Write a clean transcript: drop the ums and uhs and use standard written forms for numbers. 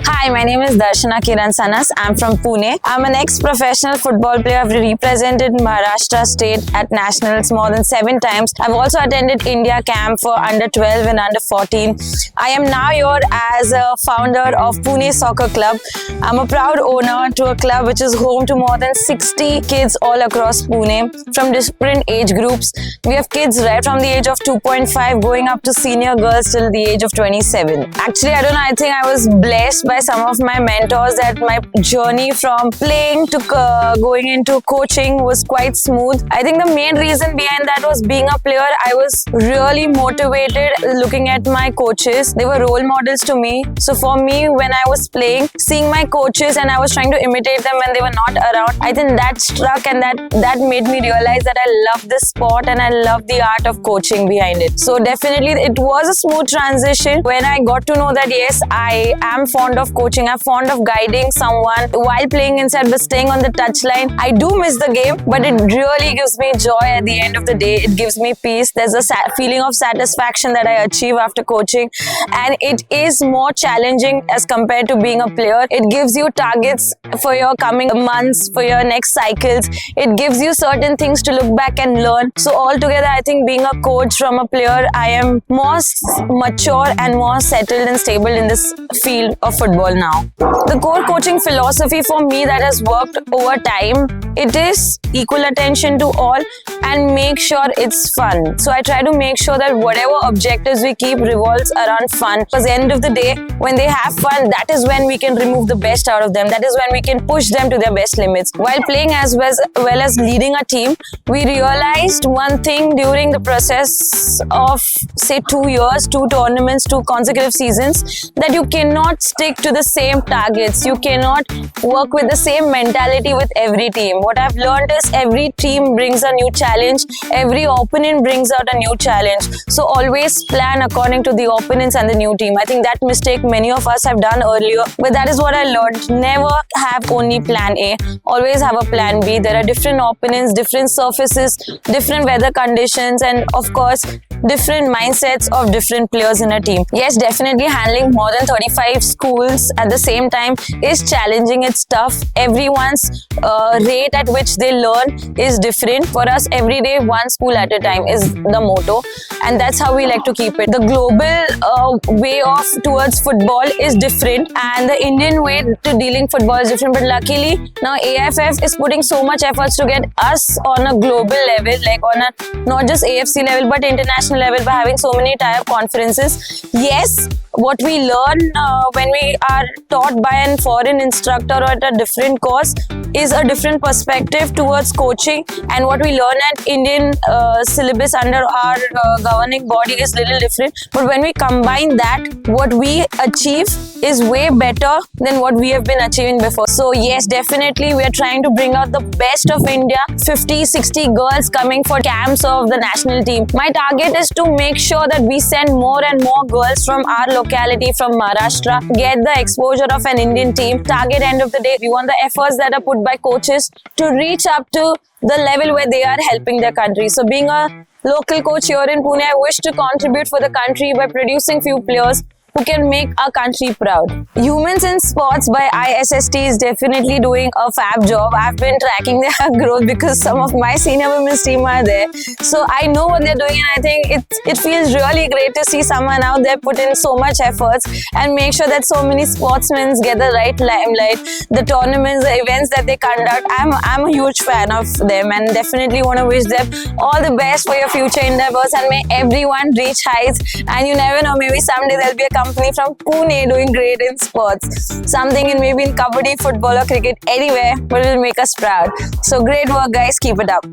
Hi, my name is Darshana Kiran Sanas. I'm from Pune. I'm an ex-professional football player. I've represented Maharashtra state at nationals more than 7 times. I've also attended India camp for under 12 and under 14. I am now here as a founder of Pune Soccer Club. I'm a proud owner to a club which is home to more than 60 kids all across Pune from different age groups. We have kids right from the age of 2.5 going up to senior girls till the age of 27. Actually, I don't know, I think I was blessed by some of my mentors that my journey from playing to going into coaching was quite smooth. I think the main reason behind that was being a player. I was really motivated looking at my coaches. They were role models to me. So for me, when I was playing, seeing my coaches and I was trying to imitate them when they were not around, I think that struck and that made me realize that I love this sport and I love the art of coaching behind it. So definitely it was a smooth transition when I got to know that yes, I am fond of coaching. I'm fond of guiding someone while playing inside but staying on the touchline. I do miss the game, but it really gives me joy at the end of the day. It gives me peace. There's a feeling of satisfaction that I achieve after coaching, and it is more challenging as compared to being a player. It gives you targets for your coming months, for your next cycles. It gives you certain things to look back and learn. So altogether, I think being a coach from a player, I am more mature and more settled and stable in this field of football now. The core coaching philosophy for me that has worked over time, it is equal attention to all and make sure it's fun. So I try to make sure that whatever objectives we keep revolves around fun. Because at the end of the day, when they have fun, that is when we can remove the best out of them. That is when we can push them to their best limits. While playing as well as leading a team, we realized one thing during the process of say 2 years, 2 tournaments, 2 consecutive seasons, that you cannot stick to the same targets. You cannot work with the same mentality with every team. What I've learned is every team brings a new challenge. Every opponent brings out a new challenge. So always plan according to the opponents and the new team. I think that mistake many of us have done earlier, but that is what I learned. Never have only plan A. Always have a plan B. There are different opponents, different surfaces, different weather conditions, and of course, different mindsets of different players in a team. Yes, definitely handling more than 35 schools at the same time is challenging. It's tough. Everyone's rate at which they learn is different. For us, every day, one school at a time is the motto, and that's how we like to keep it. The global way of towards football is different, and the Indian way to dealing football is different. But luckily, now AFF is putting so much efforts to get us on a global level, like on a not just AFC level but international level by having so many tie-up conferences. Yes, what we learn when we are taught by a foreign instructor or at a different course is a different perspective towards coaching, and what we learn at Indian syllabus under our governing body is little different. But when we combine that, what we achieve is way better than what we have been achieving before. So yes, definitely we are trying to bring out the best of India. 50-60 girls coming for camps of the national team. My target is to make sure that we send more and more girls from our locality, from Maharashtra, get the exposure of an Indian team. Target end of the day, we want the efforts that are put by coaches to reach up to the level where they are helping their country. So being a local coach here in Pune, I wish to contribute for the country by producing few players who can make our country proud. Humans in Sports by ISST is definitely doing a fab job. I've been tracking their growth because some of my senior women's team are there. So I know what they're doing, and I think it feels really great to see someone out there put in so much efforts and make sure that so many sportsmen get the right limelight, the tournaments, the events that they conduct. I'm a huge fan of them and definitely want to wish them all the best for your future endeavors, and may everyone reach heights. And you never know, maybe someday there'll be a company from Pune doing great in sports. Something in maybe in kabaddi, football or cricket, anywhere, but it will make us proud. So great work guys, keep it up.